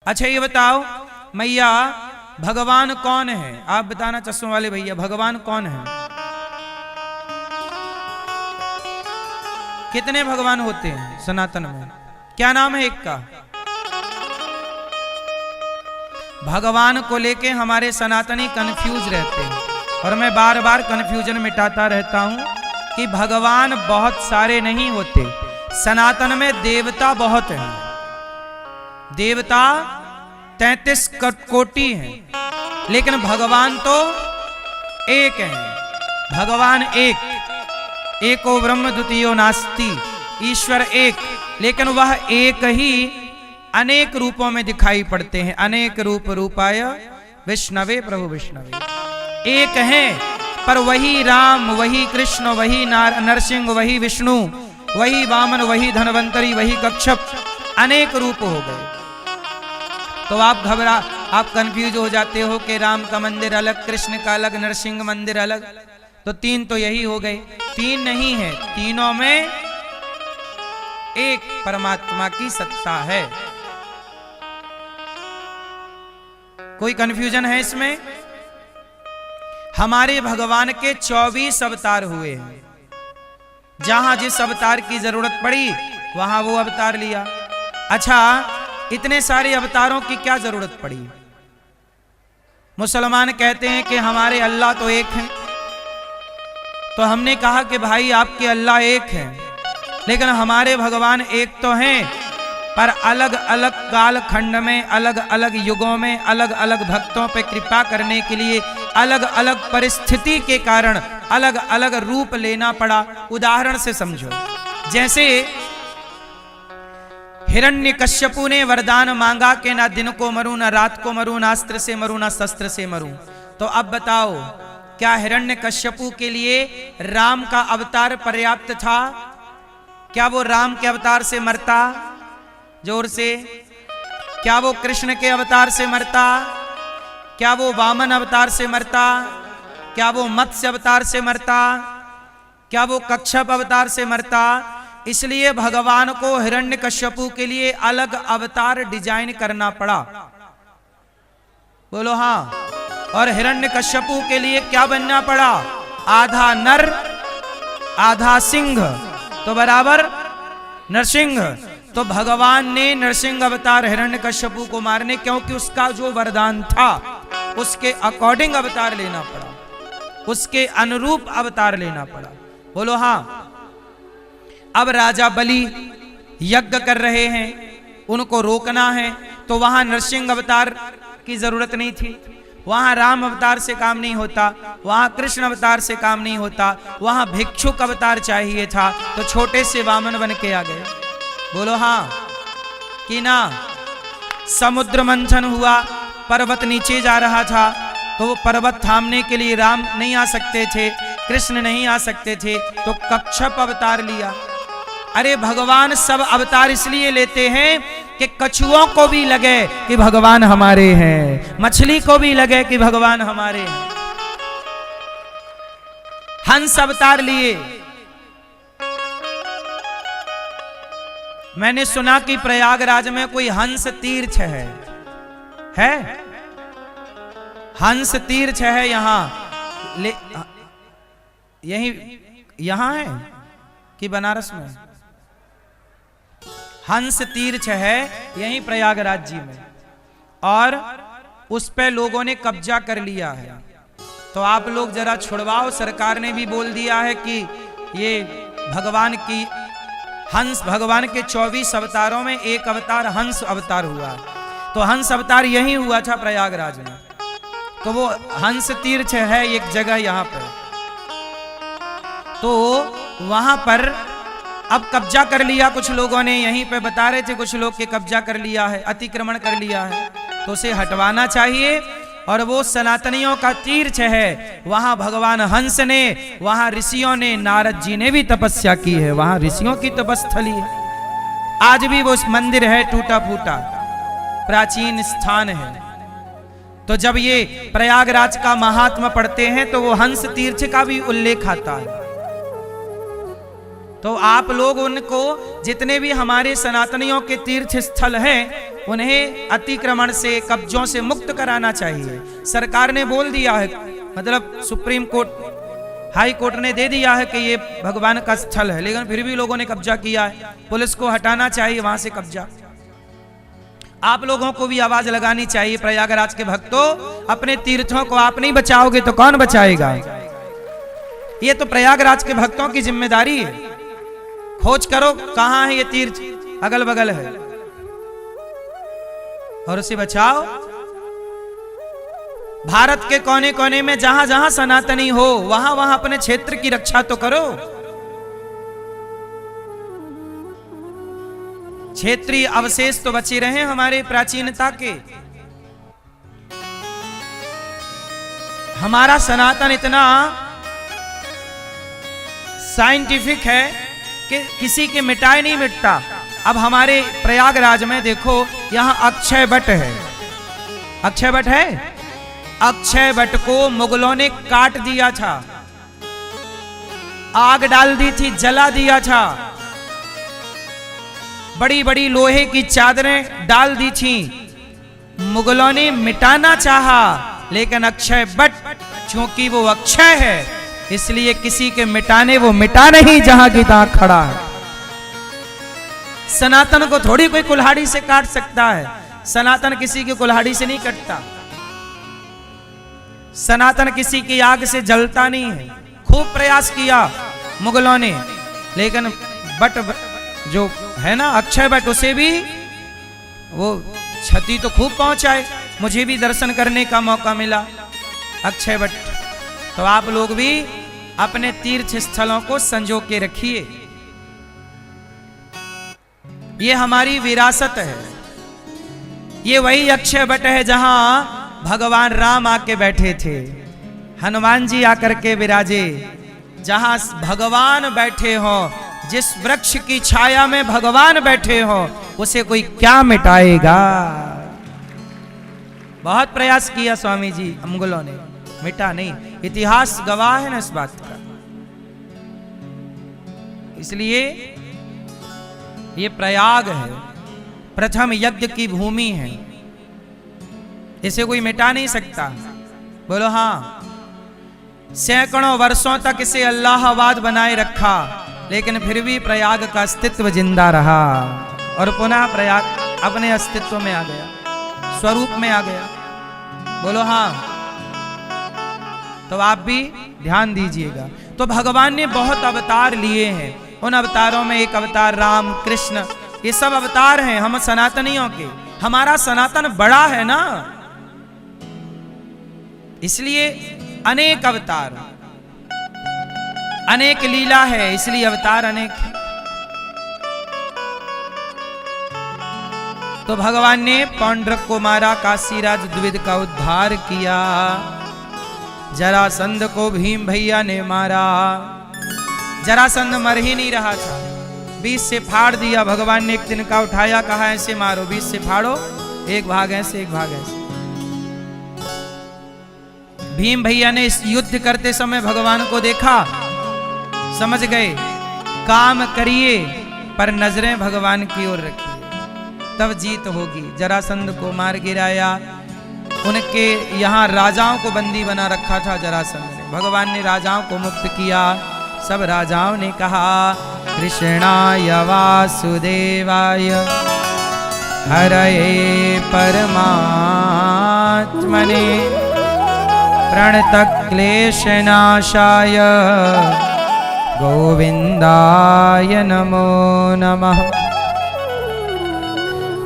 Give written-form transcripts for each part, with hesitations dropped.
अच्छा ये बताओ मैया भगवान कौन है? आप बताना चश्मों वाले भैया, भगवान कौन है? कितने भगवान होते हैं सनातन में? क्या नाम है एक का? भगवान को लेके हमारे सनातनी कंफ्यूज रहते हैं और मैं बार बार कंफ्यूजन मिटाता रहता हूं कि भगवान बहुत सारे नहीं होते। सनातन में देवता बहुत हैं, देवता 33 कोटि हैं, लेकिन भगवान तो एक हैं। भगवान एको ब्रह्म द्वितीयो नास्ति, ईश्वर एक, लेकिन वह एक ही अनेक रूपों में दिखाई पड़ते हैं। अनेक रूप रूपाय विष्णवे प्रभु विष्णवे। एक है पर वही राम, वही कृष्ण, वही नरसिंह, वही विष्णु, वही वामन, वही धनवंतरी, वही कच्छप, अनेक रूप हो गए। तो आप कंफ्यूज हो जाते हो कि राम का मंदिर अलग, कृष्ण का अलग, नरसिंह मंदिर अलग। तो तीन तो यही हो गए। तीन नहीं है, तीनों में एक परमात्मा की सत्ता है। कोई कंफ्यूजन है इसमें? हमारे भगवान के 24 अवतार हुए हैं। जहां जिस अवतार की जरूरत पड़ी वहां वो अवतार लिया। अच्छा, इतने सारे अवतारों की क्या जरूरत पड़ी? मुसलमान कहते हैं कि हमारे अल्लाह तो एक हैं। तो हमने कहा कि भाई आपके अल्लाह एक हैं, लेकिन हमारे भगवान एक तो हैं, पर अलग अलग काल खंड में, अलग अलग युगों में, अलग अलग भक्तों पे कृपा करने के लिए अलग अलग परिस्थिति के कारण अलग अलग रूप लेना पड़ा। उदाहरण से समझो, जैसे हिरण्यकश्यपु ने वरदान मांगा कि ना दिन को मरूं, ना रात को मरूं, ना अस्त्र से मरूं, ना शस्त्र से मरूं। तो अब बताओ, क्या हिरण्यकश्यपु के लिए राम का अवतार पर्याप्त था? क्या वो राम के अवतार से मरता? जोर से। क्या वो कृष्ण के अवतार से मरता? क्या वो वामन अवतार से मरता? क्या वो मत्स्य अवतार से मरता? क्या वो कच्छप अवतार से मरता? इसलिए भगवान को हिरण्यकश्यपु के लिए अलग अवतार डिजाइन करना पड़ा। बोलो हाँ। और हिरण्यकश्यपु के लिए क्या बनना पड़ा? आधा नर आधा सिंह, तो बराबर नरसिंह। तो भगवान ने नरसिंह अवतार हिरण्यकश्यपु को मारने, क्योंकि उसका जो वरदान था उसके अकॉर्डिंग अवतार लेना पड़ा, उसके अनुरूप अवतार लेना पड़ा। बोलो हाँ। अब राजा बलि यज्ञ कर रहे हैं, उनको रोकना है, तो वहां नरसिंह अवतार की जरूरत नहीं थी। वहां राम अवतार से काम नहीं होता, वहां कृष्ण अवतार से काम नहीं होता, वहां भिक्षुक अवतार चाहिए था। तो छोटे से वामन बन के आ गए। बोलो हाँ कि ना। समुद्र मंथन हुआ, पर्वत नीचे जा रहा था, तो वो पर्वत थामने के लिए राम नहीं आ सकते थे, कृष्ण नहीं आ सकते थे, तो कच्छप अवतार लिया। अरे भगवान सब अवतार इसलिए लेते हैं कि कछुओं को भी लगे कि भगवान हमारे हैं, मछली को भी लगे कि भगवान हमारे हैं। हंस अवतार लिए। मैंने सुना कि प्रयागराज में कोई हंस तीर्थ है? हंस तीर्थ है यहां, यहां है कि बनारस में? हंस तीर्थ है यहीं प्रयागराज जी में, और उस पे लोगों ने कब्जा कर लिया है। तो आप लोग जरा छुड़वाओ। सरकार ने भी बोल दिया है कि ये भगवान की हंस, भगवान के 24 अवतारों में एक अवतार हंस अवतार हुआ। तो हंस अवतार यही हुआ था प्रयागराज में। तो वो हंस तीर्थ है एक जगह यहाँ पर। तो वहां पर अब कब्जा कर लिया कुछ लोगों ने। यहीं पे बता रहे थे कुछ लोग कि कब्जा कर लिया है, अतिक्रमण कर लिया है, तो उसे हटवाना चाहिए। और वो सनातनियों का तीर्थ है, वहां भगवान हंस ने, वहां ऋषियों ने, नारद जी ने भी तपस्या की है, वहां ऋषियों की तपस्थली है। आज भी वो मंदिर है, टूटा फूटा प्राचीन स्थान है। तो जब ये प्रयागराज का महात्मा पढ़ते हैं तो वो हंस तीर्थ का भी उल्लेख आता है। तो आप लोग उनको, जितने भी हमारे सनातनियों के तीर्थ स्थल हैं, उन्हें अतिक्रमण से, कब्जों से मुक्त कराना चाहिए। सरकार ने बोल दिया है, मतलब सुप्रीम कोर्ट, हाई कोर्ट ने दे दिया है कि ये भगवान का स्थल है, लेकिन फिर भी लोगों ने कब्जा किया है। पुलिस को हटाना चाहिए वहां से कब्जा। आप लोगों को भी आवाज लगानी चाहिए, प्रयागराज के भक्तों, अपने तीर्थों को आप नहीं बचाओगे तो कौन बचाएगा? ये तो प्रयागराज के भक्तों की जिम्मेदारी है। खोज करो कहां है ये तीर्थ, अगल बगल है, और उसे बचाओ। भारत के कोने कोने में जहां जहां सनातनी हो, वहां वहां अपने क्षेत्र की रक्षा तो करो। क्षेत्रीय अवशेष तो बचे रहे हमारे प्राचीनता के। हमारा सनातन इतना साइंटिफिक है कि किसी के मिटाए नहीं मिटता। अब हमारे प्रयागराज में देखो, यहां अक्षय वट है। अक्षय वट है, अक्षय वट को मुगलों ने काट दिया था, आग डाल दी थी, जला दिया था, बड़ी बड़ी लोहे की चादरें डाल दी थी। मुगलों ने मिटाना चाहा, लेकिन अक्षय वट क्योंकि वो अक्षय है, इसलिए किसी के मिटाने वो मिटा नहीं, जहां की तहां खड़ा है। सनातन को थोड़ी कोई कुल्हाड़ी से काट सकता है, सनातन किसी की कुल्हाड़ी से नहीं कटता, सनातन किसी की आग से जलता नहीं है। खूब प्रयास किया मुगलों ने, लेकिन बट जो है ना अक्षय वट, उसे भी वो क्षति तो खूब पहुंचाए। मुझे भी दर्शन करने का मौका मिला अक्षय वट। तो आप लोग भी अपने तीर्थ स्थलों को संजो के रखिए, ये हमारी विरासत है। ये वही अक्षय वट है जहां भगवान राम आके बैठे थे, हनुमान जी आकर के विराजे। जहां भगवान बैठे हो, जिस वृक्ष की छाया में भगवान बैठे हो, उसे कोई क्या मिटाएगा? बहुत प्रयास किया स्वामी जी मुगलों ने, मिटा नहीं। इतिहास गवाह है ना इस बात का। इसलिए ये प्रयाग है, प्रथम यज्ञ की भूमि है, इसे कोई मिटा नहीं सकता। बोलो हाँ। सैकड़ों वर्षों तक इसे अल्लाहाबाद बनाए रखा, लेकिन फिर भी प्रयाग का अस्तित्व जिंदा रहा, और पुनः प्रयाग अपने अस्तित्व में आ गया, स्वरूप में आ गया। बोलो हाँ। तो आप भी ध्यान दीजिएगा। तो भगवान ने बहुत अवतार लिए हैं, उन अवतारों में एक अवतार राम, कृष्ण, ये सब अवतार हैं हम सनातनियों के। हमारा सनातन बड़ा है ना, इसलिए अनेक अवतार, अनेक लीला है, इसलिए अवतार अनेक है। तो भगवान ने पौंड्रक को मारा, काशीराज द्विविद का उद्धार किया, जरासंध को भीम भैया ने मारा। जरासंध मर ही नहीं रहा था, बीच से फाड़ दिया। भगवान ने एक दिन का उठाया, कहा ऐसे मारो, बीच से फाड़ो, एक भाग ऐसे एक भाग ऐसे। भीम भैया ने इस युद्ध करते समय भगवान को देखा, समझ गए काम करिए पर नजरें भगवान की ओर रखिए, तब जीत होगी। जरासंध को मार गिराया। उनके यहाँ राजाओं को बंदी बना रखा था जरासंध ने, भगवान ने राजाओं को मुक्त किया। सब राजाओं ने कहा कृष्णाय वासुदेवाय हरये परमात्मने प्रणतः क्लेशनाशाय गोविंदाय नमो नमः।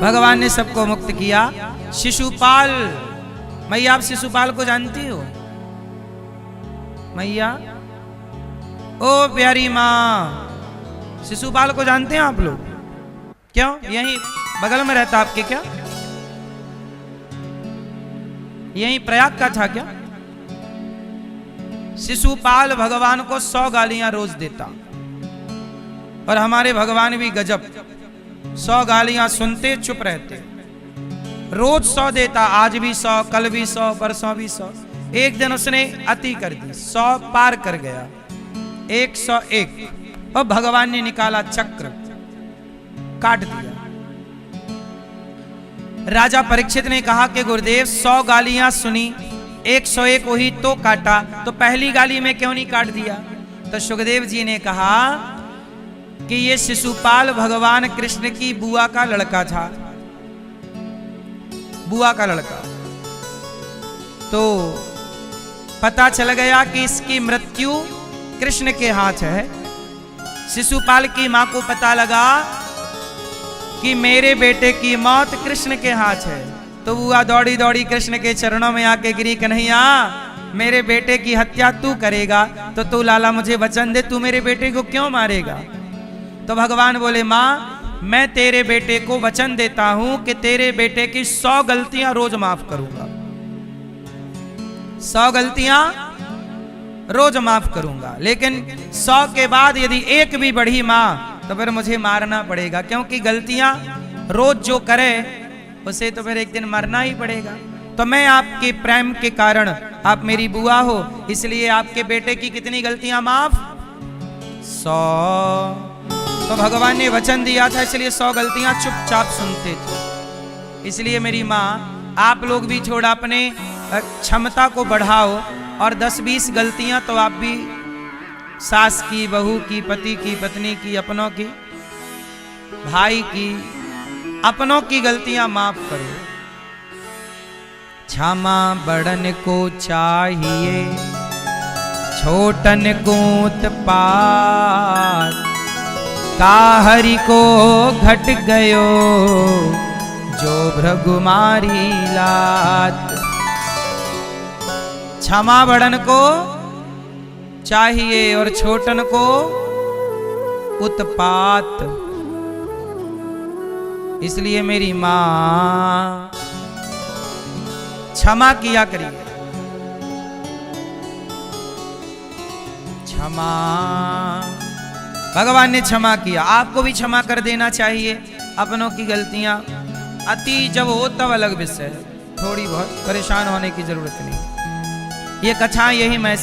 भगवान ने सबको मुक्त किया। शिशुपाल, मैया आप शिशुपाल को जानती हो? मैया, ओ प्यारी माँ, शिशुपाल को जानते हैं आप लोग? क्यों, यहीं बगल में रहता आपके क्या? यहीं प्रयाग का था क्या? शिशुपाल भगवान को 100 गालियां रोज देता, और हमारे भगवान भी गजब, 100 गालियां सुनते चुप रहते। रोज 100 देता, आज भी 100, कल भी 100, परसों भी 100। एक दिन उसने अति कर दी, 100 पार कर गया, 101, और भगवान ने निकाला चक्र, काट दिया। राजा परीक्षित ने कहा कि गुरुदेव 100 गालियां सुनी, 101 हुई तो काटा, तो पहली गाली में क्यों नहीं काट दिया? तो सुखदेव जी ने कहा कि ये शिशुपाल भगवान कृष्ण की बुआ का लड़का था, बुआ का लड़का। तो पता चल गया कि इसकी मृत्यु कृष्ण के हाथ है। शिशुपाल की मां को पता लगा कि मेरे बेटे की मौत कृष्ण के हाथ है। तो बुआ दौड़ी दौड़ी कृष्ण के चरणों में आके गिरी, कन्हैया मेरे बेटे की हत्या तू करेगा तो तू लाला मुझे वचन दे, तू मेरे बेटे को क्यों मारेगा? तो भगवान बोले, मां मैं तेरे बेटे को वचन देता हूं कि तेरे बेटे की 100 गलतियां रोज माफ करूंगा, 100 गलतियां रोज माफ करूंगा, लेकिन 100 के बाद यदि एक भी बढ़ी मां तो फिर मुझे मारना पड़ेगा, क्योंकि गलतियां रोज जो करे उसे तो फिर एक दिन मरना ही पड़ेगा। तो मैं आपके प्रेम के कारण, आप मेरी बुआ हो, इसलिए आपके बेटे की कितनी गलतियां माफ? 100। तो भगवान ने वचन दिया था, इसलिए 100 गलतियां चुपचाप सुनते थे। इसलिए मेरी माँ, आप लोग भी थोड़ा अपने क्षमता को बढ़ाओ और 10-20 गलतियां तो आप भी सास की, बहू की, पति की, पत्नी की, अपनों की, भाई की, अपनों की गलतियां माफ करो। क्षमा बड़न को चाहिए, छोटन को उत्पात, काहरी को घट गयो जो भृगुमारी लात। क्षमा बड़न को चाहिए और छोटन को उत्पात। इसलिए मेरी मां क्षमा किया करिए, क्षमा। भगवान ने क्षमा किया, आपको भी क्षमा कर देना चाहिए अपनों की गलतियां। अति जब हो तब अलग विषय, थोड़ी बहुत परेशान होने की जरूरत नहीं। ये कथा यही मैं